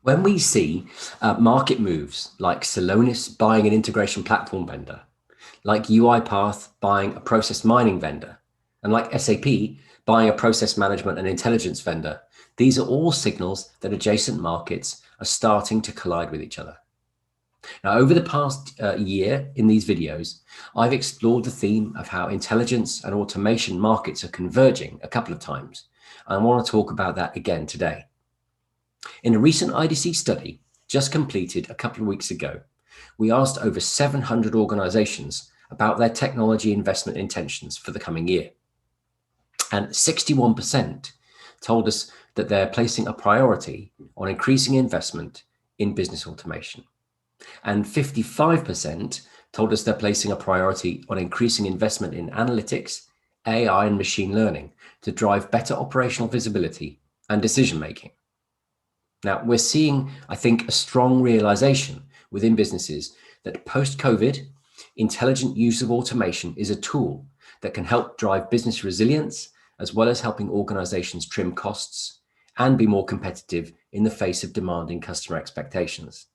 When we see market moves like Celonis buying an integration platform vendor, like UiPath buying a process mining vendor, and like SAP buying a process management and intelligence vendor, these are all signals that adjacent markets are starting to collide with each other. Now, over the past year in these videos, I've explored the theme of how intelligence and automation markets are converging a couple of times. And I want to talk about that again today. In a recent IDC study just completed a couple of weeks ago, we asked over 700 organizations about their technology investment intentions for the coming year. And 61% told us that they're placing a priority on increasing investment in business automation. And 55% told us they're placing a priority on increasing investment in analytics, AI, and machine learning to drive better operational visibility and decision making. Now, we're seeing, I think, a strong realization within businesses that post-COVID, intelligent use of automation is a tool that can help drive business resilience, as well as helping organizations trim costs and be more competitive in the face of demanding customer expectations.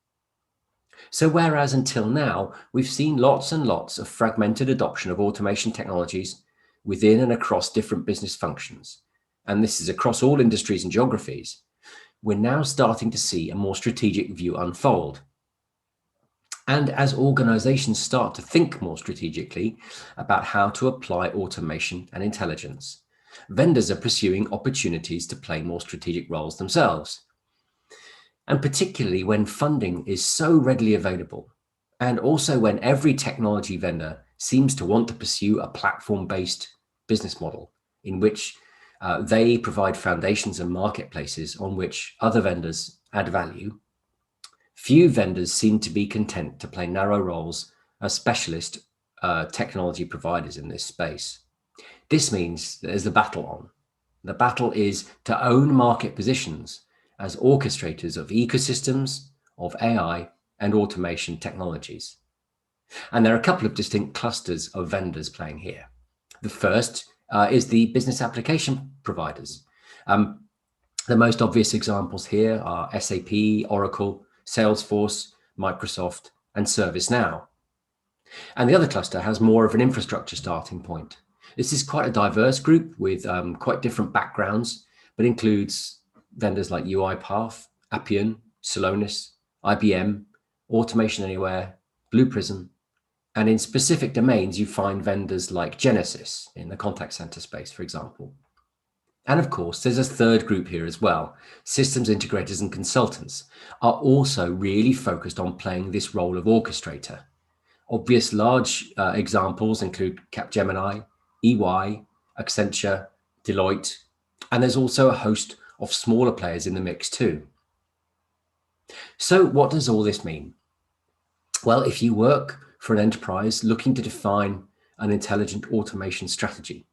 So whereas until now, we've seen lots and lots of fragmented adoption of automation technologies within and across different business functions, and this is across all industries and geographies, we're now starting to see a more strategic view unfold. And as organizations start to think more strategically about how to apply automation and intelligence, vendors are pursuing opportunities to play more strategic roles themselves. And particularly when funding is so readily available, and also when every technology vendor seems to want to pursue a platform-based business model in which they provide foundations and marketplaces on which other vendors add value, few vendors seem to be content to play narrow roles as specialist technology providers in this space. This means there's a battle on. The battle is to own market positions as orchestrators of ecosystems of AI and automation technologies. And there are a couple of distinct clusters of vendors playing here. The first is the business application providers. The most obvious examples here are SAP, Oracle, Salesforce, Microsoft, and ServiceNow. And the other cluster has more of an infrastructure starting point. This is quite a diverse group with quite different backgrounds, but includes vendors like UiPath, Appian, Celonis, IBM, Automation Anywhere, Blue Prism, and in specific domains, you find vendors like Genesys in the contact center space, for example. And of course, there's a third group here as well. Systems integrators and consultants are also really focused on playing this role of orchestrator. Obvious large examples include Capgemini, EY, Accenture, Deloitte, and there's also a host of smaller players in the mix too. So what does all this mean? Well, if you work for an enterprise looking to define an intelligent automation strategy,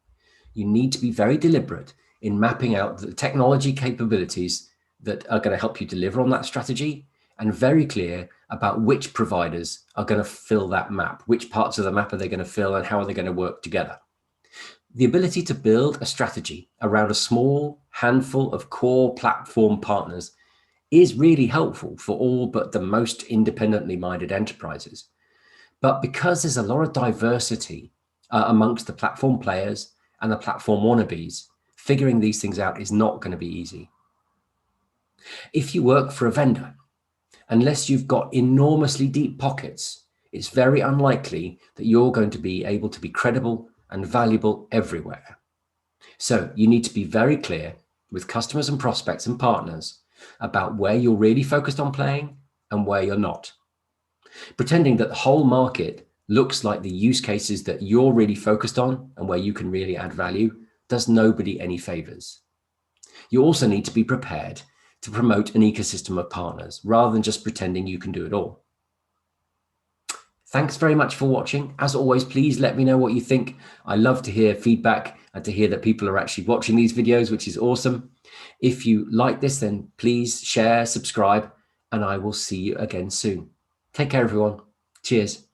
you need to be very deliberate in mapping out the technology capabilities that are going to help you deliver on that strategy, and very clear about which providers are going to fill that map, which parts of the map are they going to fill, and how are they going to work together. The ability to build a strategy around a small handful of core platform partners is really helpful for all but the most independently minded enterprises. But because there's a lot of diversity amongst the platform players and the platform wannabes, figuring these things out is not going to be easy. If you work for a vendor, unless you've got enormously deep pockets, it's very unlikely that you're going to be able to be credible and valuable everywhere. So you need to be very clear with customers and prospects and partners about where you're really focused on playing and where you're not. Pretending that the whole market looks like the use cases that you're really focused on and where you can really add value does nobody any favors. You also need to be prepared to promote an ecosystem of partners rather than just pretending you can do it all. Thanks very much for watching. As always, please let me know what you think. I love to hear feedback and to hear that people are actually watching these videos, which is awesome. If you like this, then please share, subscribe, and I will see you again soon. Take care, everyone. Cheers.